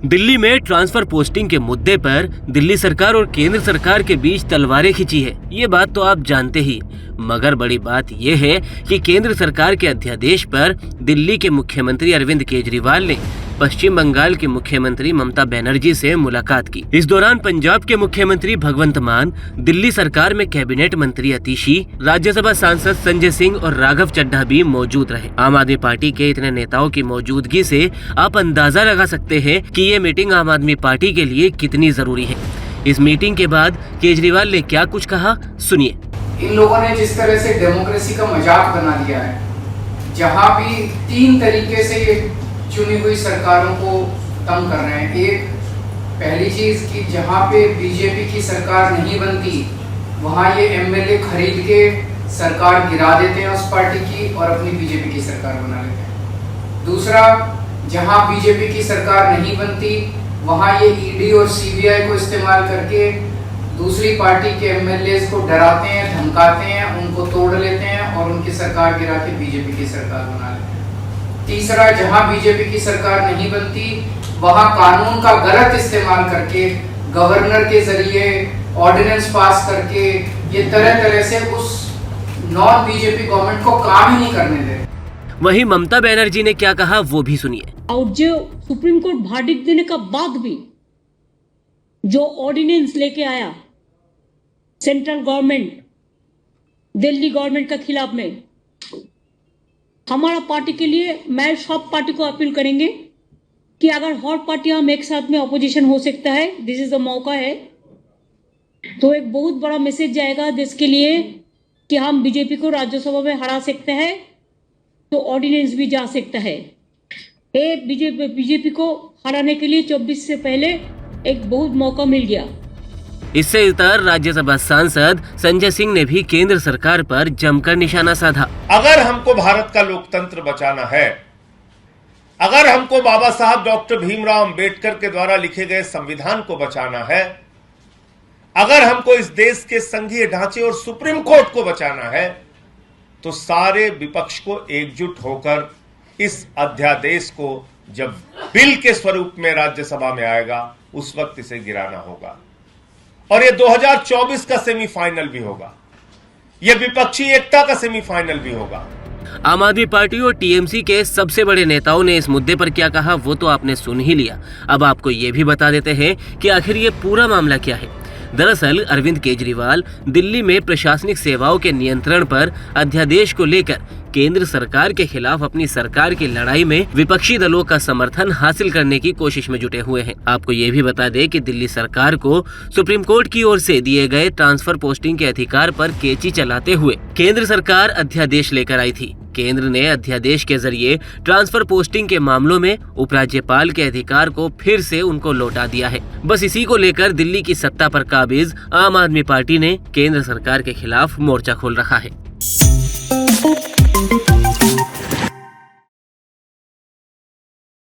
दिल्ली में transfer posting के मुद्दे पर दिल्ली सरकार और केंद्र सरकार के बीच तलवारें खिंची है, ये बात तो आप जानते ही। मगर बड़ी बात ये है कि केंद्र सरकार के अध्यादेश पर दिल्ली के मुख्यमंत्री अरविंद केजरीवाल ने पश्चिम बंगाल के मुख्यमंत्री ममता बनर्जी से मुलाकात की। इस दौरान पंजाब के मुख्यमंत्री भगवंत मान, दिल्ली सरकार में कैबिनेट मंत्री अतिशी, राज्यसभा सांसद संजय सिंह और राघव चड्ढा भी मौजूद रहे। आम आदमी पार्टी के इतने नेताओं की मौजूदगी से आप अंदाजा लगा सकते हैं कि ये मीटिंग आम आदमी पार्टी के लिए कितनी जरूरी है। इस मीटिंग के बाद केजरीवाल ने क्या कुछ कहा, सुनिए। इन लोगों ने जिस तरह से डेमोक्रेसी का मजाक बना दिया है, जहां भी 3 तरीके से ये चुनी हुई सरकारों को तंग कर रहे हैं। एक, पहली चीज कि जहां पे बीजेपी की सरकार नहीं बनती वहां ये एमएलए खरीद के सरकार गिरा देते हैं उस पार्टी की और अपनी बीजेपी की सरकार बना लेते हैं। दूसरा, जहां बीजेपी की सरकार नहीं बनती वहां ये ईडी और सीबीआई को इस्तेमाल करके दूसरी पार्टी के एमएलए को डराते हैं, धमकाते हैं, उनको तोड़ लेते हैं और उनकी सरकार गिरा के बीजेपी की सरकार बना लेते हैं। तीसरा, जहां बीजेपी की सरकार नहीं बनती वहां कानून का गलत इस्तेमाल करके गवर्नर के जरिए ऑर्डिनेंस पास करके ये तरह तरह से उस नॉन बीजेपी गवर्नमेंट को काम ही नहीं करने दे। वहीं ममता बनर्जी ने क्या कहा वो भी सुनिए। और जो सुप्रीम कोर्ट वर्डिक्ट देने का बाद भी जो ऑर्डिनेंस लेके आया सेंट्रल गवर्नमेंट दिल्ली गवर्नमेंट के खिलाफ में, हमारा पार्टी के लिए मैं सब पार्टी को अपील करेंगे कि अगर हर पार्टी हम एक साथ में अपोजिशन हो सकता है, दिस इज द मौका है, तो एक बहुत बड़ा मैसेज जाएगा देश के लिए कि हम बीजेपी को राज्यसभा में हरा सकते हैं, तो ऑर्डिनेंस भी जा सकता है। ये बीजेपी को हराने के लिए 24 से पहले एक बहुत मौका मिल गया। इससे इतर राज्यसभा सांसद संजय सिंह ने भी केंद्र सरकार पर जमकर निशाना साधा। अगर हमको भारत का लोकतंत्र बचाना है, अगर हमको बाबा साहब डॉक्टर भीमराव अंबेडकर के द्वारा लिखे गए संविधान को बचाना है, अगर हमको इस देश के संघीय ढांचे और सुप्रीम कोर्ट को बचाना है, तो सारे विपक्ष को एकजुट होकर इस अध्यादेश को जब बिल के स्वरूप में राज्यसभा में आएगा उस वक्त इसे गिराना होगा। और ये 2024 का सेमीफाइनल भी होगा, ये विपक्षी एकता का सेमीफाइनल भी होगा। आम आदमी पार्टी और टीएमसी के सबसे बड़े नेताओं ने इस मुद्दे पर क्या कहा वो तो आपने सुन ही लिया। अब आपको ये भी बता देते हैं कि आखिर ये पूरा मामला क्या है। दरअसल अरविंद केजरीवाल दिल्ली में प्रशासनिक सेवाओं के नियंत्रण पर अध्यादेश को लेकर केंद्र सरकार के खिलाफ अपनी सरकार की लड़ाई में विपक्षी दलों का समर्थन हासिल करने की कोशिश में जुटे हुए हैं। आपको ये भी बता दें कि दिल्ली सरकार को सुप्रीम कोर्ट की ओर से दिए गए ट्रांसफर पोस्टिंग के अधिकार पर कैंची चलाते हुए केंद्र सरकार अध्यादेश लेकर आई थी। केंद्र ने अध्यादेश के जरिए ट्रांसफर पोस्टिंग के मामलों में उपराज्यपाल के अधिकार को फिर से उनको लौटा दिया है। बस इसी को लेकर दिल्ली की सत्ता पर काबिज आम आदमी पार्टी ने केंद्र सरकार के खिलाफ मोर्चा खोल रखा है।